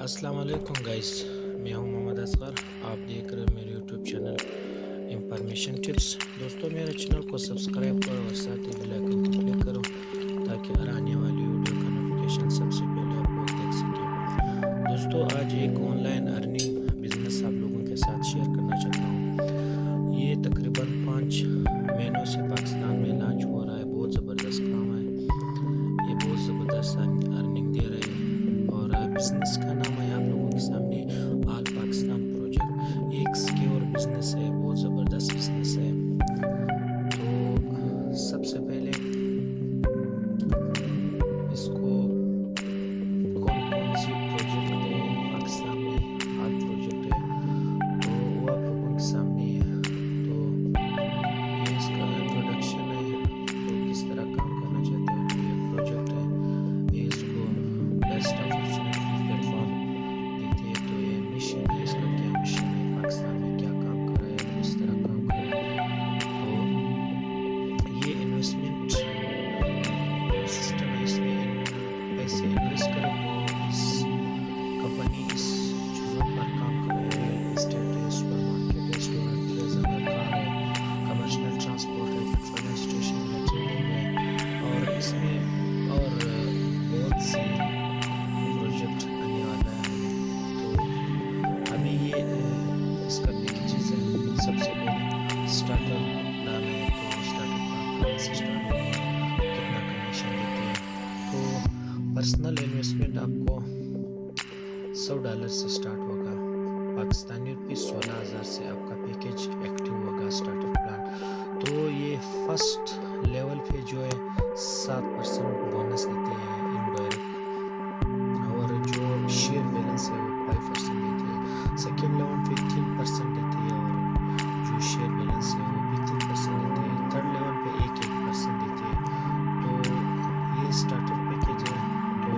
السلام علیکم گائز، میں ہوں محمد اصغر. آپ دیکھ رہے ہیں میرے یوٹیوب چینل انفارمیشن ٹپس. دوستوں میرے چینل کو سبسکرائب کرو اور ساتھ ہی بیل آئکن کو کلک کرو تاکہ ہر آنے والی ویڈیو کا نوٹیفیکیشن سب سے پہلے آپ لوگ دیکھ سکیں. دوستوں آج ایک آن لائن ارننگ بزنس آپ لوگوں کے ساتھ شیئر کرنا چاہتا ہوں. یہ تقریباً 5 مہینوں سے پاکستان میں لانچ ہو رہا ہے. بہت زبردست کام ہے یہ، بہت زبردست ارننگ دے رہے ہیں. اور بزنس کا نام ہے آپ لوگوں کے سامنے آل پاکستان پروجیکٹ. ایک سکیور بزنس ہے، بہت زبردست بزنس ہے. تو سب سے پہلے اس کو کون سی پروجیکٹ ہے پاکستان میں آل پروجیکٹ ہے تو وہ آپ لوگوں کے سامنے ہے. تو یہ اس کا انٹروڈکشن ہے، تو کس طرح کام کرنا چاہتے ہیں. تو یہ پروجیکٹ ہے، یہ اس کو بیسٹ اپرچونیٹی پلیٹ فارم دیتے ہیں. تو یہ مشن ہے، اس کا کیا مشن ہے، پاکستان میں کیا کام کر رہا ہے، کس طرح کام کر رہا ہے. تو یہ انویسٹمنٹ سسٹم ہے، اس میں پیسے انویسٹ کرو تو اس کمپنی اس چیزوں پر کام کر رہے ہیں. ریئل اسٹیٹ ہے، سپر مارکیٹ ہے، ریسٹورینٹ ہے، کار ہے، کمرشل ٹرانسپورٹ ہے، پیٹرول اسٹیشن ہے، ٹریڈنگ ہے. اور اس میں اور بہت سی پروجیکٹ آنے والا ہے. تو ابھی یہ اس کا پیکیجز ہے. سب سے پہلے سٹارٹر پلان ہے، تو سٹارٹر پلان کہاں سے سٹارٹ ہوگا، کتنا کمیشن دیتے ہیں. تو پرسنل انویسٹمنٹ آپ کو $100 سے سٹارٹ ہوگا، پاکستانی روپی 16,000 سے آپ کا پیکیج ایکٹیو ہوگا سٹارٹر پلان. تو یہ فرسٹ لیول پہ جو ہے 7% بونس دیتے ہیں انڈائریکٹ، اور جو شیئر بیلنس ہے وہ 5% دیتے ہیں. سیکنڈ لیول پہ 3% دیتے ہیں، اور جو شیئر بیلنس ہے وہ بھی 3% دیتے ہیں. تھرڈ لیول پہ 1% دیتے ہیں. تو یہ سٹارٹر پیکیج ہے. تو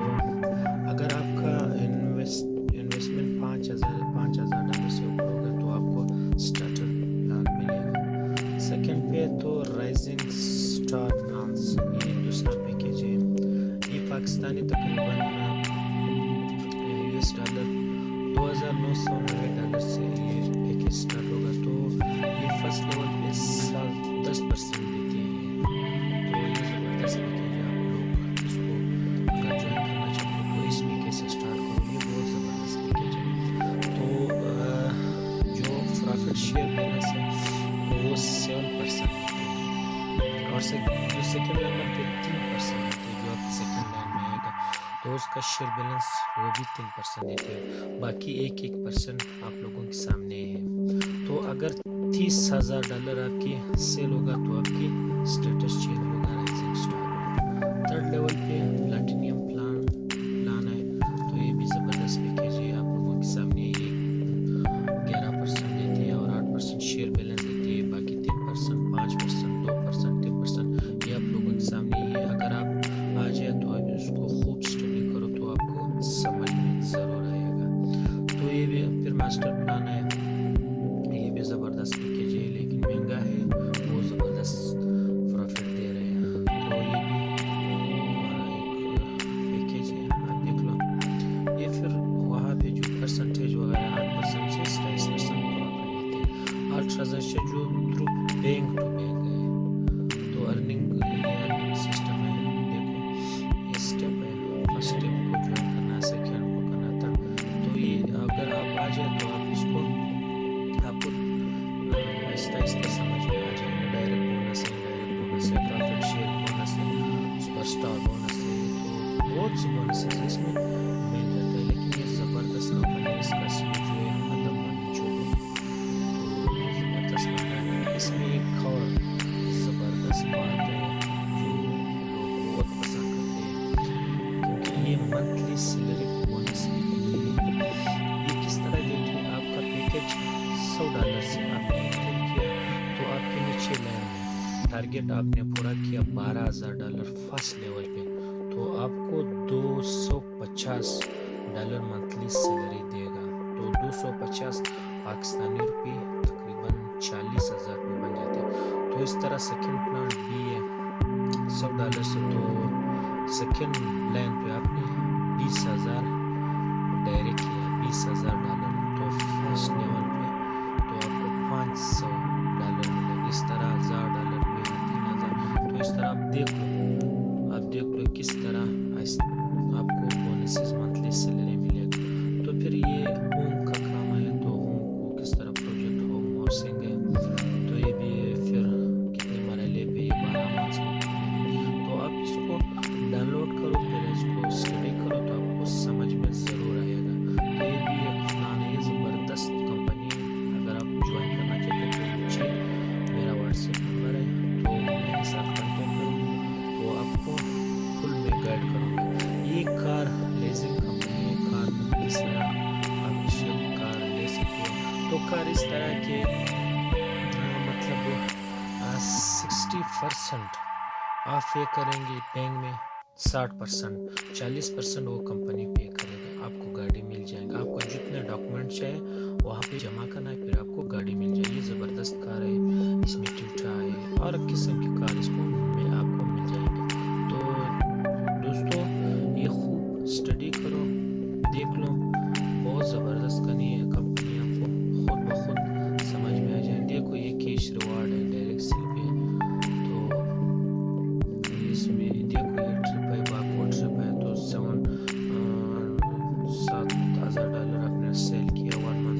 اگر آپ کا انویسٹمنٹ $5,000 سے اوپر ہوگا تو آپ کو سٹارٹر پلان ملے گا. سیکنڈ پہ تو رائزنگ سٹار پلانس، یہ دوسرا پیکیج ہے. یہ پاکستانی تقریباً $2,990 سے یہ پیکیج سٹارٹ ہوگا. تو یہ فرسٹ لیول پہ 10% دیتے ہیں. تو یہ زبردست پیکیج ہے. آپ لوگ اس کو اگر جوائن کرنا چاہتے ہو تو اس پیکیج سے سٹارٹ کرو، یہ بہت زبردست پیکیج ہے. تو جو پروفٹ شیئر بیلنس ہے وہ 7% دیتے ہیں، اور جو سیکنڈ نمبر پہ 3% دیتے ہیں. جو آپ سیکنڈ لائن میں آئے گا تو اس کا شیئر بیلنس وہ بھی 3% دیتے ہیں. باقی 1% آپ لوگوں کے سامنے ہے. تو اگر $30,000 آپ کی سیل ہوگا تو آپ کی سٹیٹس چینج ہوگا رائزنگ سٹار. تھرڈ لیول پہ پلاٹینیم پلان ہے. تو یہ بھی زبردست پیکیج ہے. آپ لوگوں کے سامنے یہ 11% دیتے ہیں اور 8% شیئر بیلنس دیتے ہیں. باقی 3%، 5%، 2%، 3% یہ آپ لوگوں کے سامنے ہی ہے. اگر آپ آ جائے تو آپ اس کو خوب اسٹڈی کرو تو آپ کو سمجھ میں ضرور آئے گا. تو یہ بھی پھر ماسٹر پلان ہے. یہ بھی زبردست پیکیج ہے لیکن مہنگا ہے، بہت زبردست پروفٹ دے رہے ہیں. تو یہ بھی ایک پیکیج ہے، آپ دیکھ لو. یہ پھر وہاں پہ جو پرسنٹیج وغیرہ 8% سے 27% پروفٹ دیتے ہیں. 8% جو تھرو بینک ٹو بینک ہے. تو ارننگ سسٹم ہے. دیکھو یہ اسٹیپ ہے، فرسٹ اسٹیپ کو جوائن کرنا، سیکنڈ کو کرنا تھا. تو یہ اگر آپ آ جائے تو آپ اس کو آپ کو آہستہ آہستہ سمجھ میں آ جائے گا. ڈائریکٹ بونس ہے، انڈائریکٹ بونس ہے، پروفٹ شیئر بونس ہے، سپر سٹار بونس ہے. تو بہت سی بونسز اس میں مل جاتا ہے. لیکن یہ زبردست کمپنی ہے، اس کا سی جو ہے ادم مانی چوبے. تو یہ زبردست بندہ ہے. اس میں ایک اور زبردست بات ہے جو لوگ بہت پسند کرتے ہیں، کیونکہ یہ منتھلی سیلری بونس بھی دیتے ہیں. یہ کس طرح دیتے ہیں، آپ کا پیکیج $100 سے آپ نے انٹر کیا تو آپ کے نیچے لائن میں ٹارگیٹ آپ نے پورا کیا $12,000 فرسٹ لیول پہ، تو آپ کو $250 منتھلی سیلری دے گا. تو 250 پاکستانی روپی تقریباً 40,000 روپے بن جاتے ہیں. تو اس طرح سیکنڈ پلان بھی ہے $100 سے. تو سیکنڈ لائن پہ آپ نے 20,000 ڈائریکٹ کیا $20,000 تو فرسٹ لیول پہ تو آپ کو $500 ملے. اس طرح $1,000 بھی 3,000. تو اس طرح آپ دیکھ لو کس طرح آپ کو بونسز منتھلی سیلری ملے گا. تو پھر یہ ہوم کا کام ہے. تو ہوم کو کس طرح پروجیکٹ ہوم ہاؤسنگ ہے تو یہ بھی پھر کتنے مرحلے پہ یہ 12 months میں. تو آپ اس کو ڈاؤن لوڈ کرو پھر اس کو اسٹڈی کرو تو آپ کو سمجھ میں ضرور آئے گا. تو یہ بھی ایک پلان ہے. یہ زبردست کمپنی ہے. اگر آپ جوائن کرنا چاہتے تو مجھے میرا واٹس ایپ نمبر ہے تو میرے ساتھ کانٹیکٹ کرو تو آپ کو فل میں گائڈ کروں گا. یہ کار لیزنگ کمپنی ہے. کار اس طرح آپ اس سے کار لے سکتے ہو. تو کار اس طرح کے مطلب 60% آپ پے کریں گے بینک میں, 60% 40% وہ کمپنی پے کرے گا. آپ کو گاڑی مل جائے گا. آپ کو جتنے ڈاکومنٹ چاہے وہاں پہ جمع کرنا ہے پھر آپ کو گاڑی مل جائے گی. زبردست کار ہے. اس میں ٹوٹا ہے اور قسم کی کار اس کو آپ کو مل جائے گی. تو دوستو یہ خوب اسٹڈی کرو, دیکھ لو. بہت زبردست کمپنی آپ کو خود بخود سمجھ میں آ جائے. دیکھو یہ کیش ریوارڈ ہے, ڈائریکٹ سیل پہ. تو اس میں دیکھو یہ ٹرپ ہے, باکو ٹرپ ہے. تو $7,000 آپ نے سیل کیا 1 month